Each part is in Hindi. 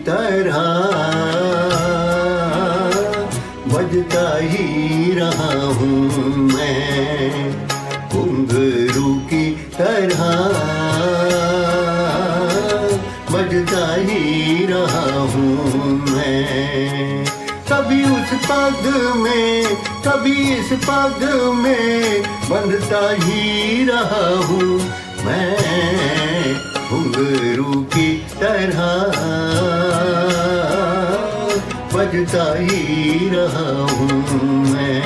तरह बजता ही रहा हूँ मैं, घुंघरू की तरह बजता ही रहा हूँ मैं। कभी उस पग में कभी इस पग में बंधता ही रहा हूँ मैं, घुंघरू की तरह बजता ही रहा हूँ मैं।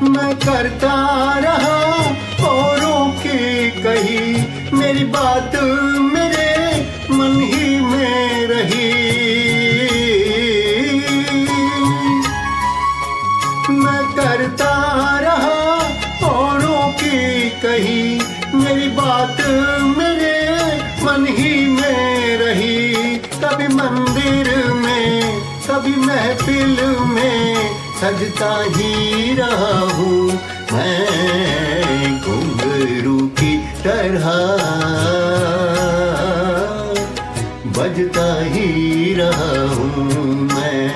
मैं करता रहा औरों की कही, मेरी बात मेरे मन ही में रही। मैं करता रहा औरों की कही, मेरी बात मेरे मन ही में रही। कभी मंदिर में कभी महफिल में सजता ही रहा हूँ मैं, घुंघरू की तरह बजता ही रहा हूँ मैं।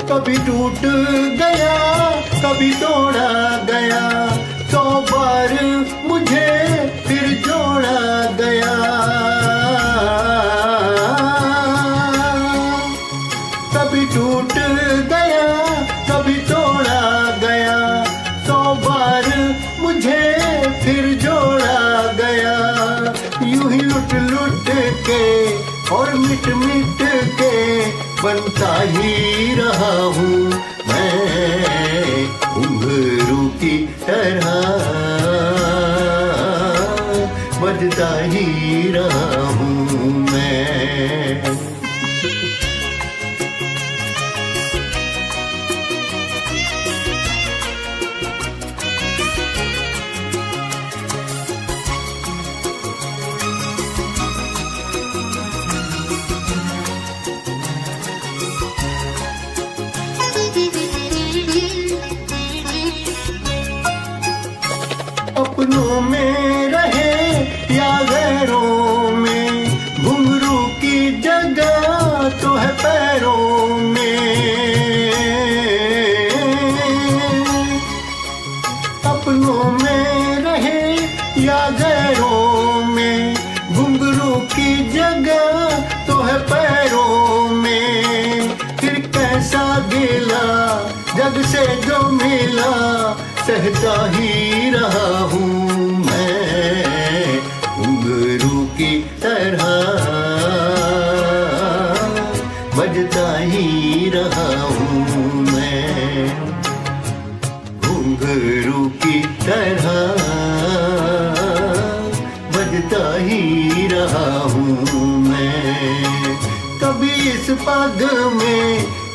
कभी टूट गया कभी तोड़ा गया, 100 बार मुझे फिर जोड़ा गया। कभी टूट गया कभी तोड़ा गया, 100 बार मुझे फिर जोड़ा गया। यूं ही लुट लुट के और मिट मिट के बनता ही रहा हूँ मैं, घुंघरू की तरह बजता ही रहा हूँ मैं। अपनों में रहे या गैरों में, घुंघरू की जगह तो है पैरों में। अपनों में रहे या गैरों में, घुंघरू की जगह तो है पैरों में। फिर कैसा गिला जग से जो मिला, सहता ही रहा हूँ मैं, घुंघरू की तरह बजता ही रहा हूँ मैं, घुंघरू की तरह बजता ही रहा हूँ मैं। कभी इस पग में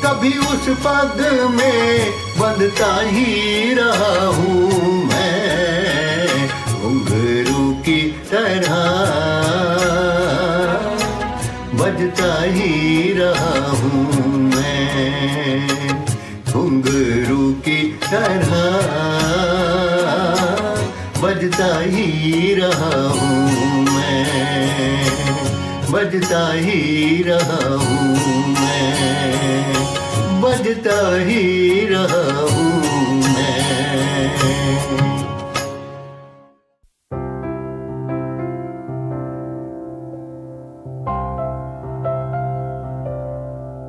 कभी उस पग में बंधता ही रहा हूँ मैं, घुंघरू की तरह बजता ही रहा हूँ मैं, घुंघरू की तरह बजता ही रहा हूँ मैं, बजता ही रहा हूँ मैं, बजता ही रहा हूँ।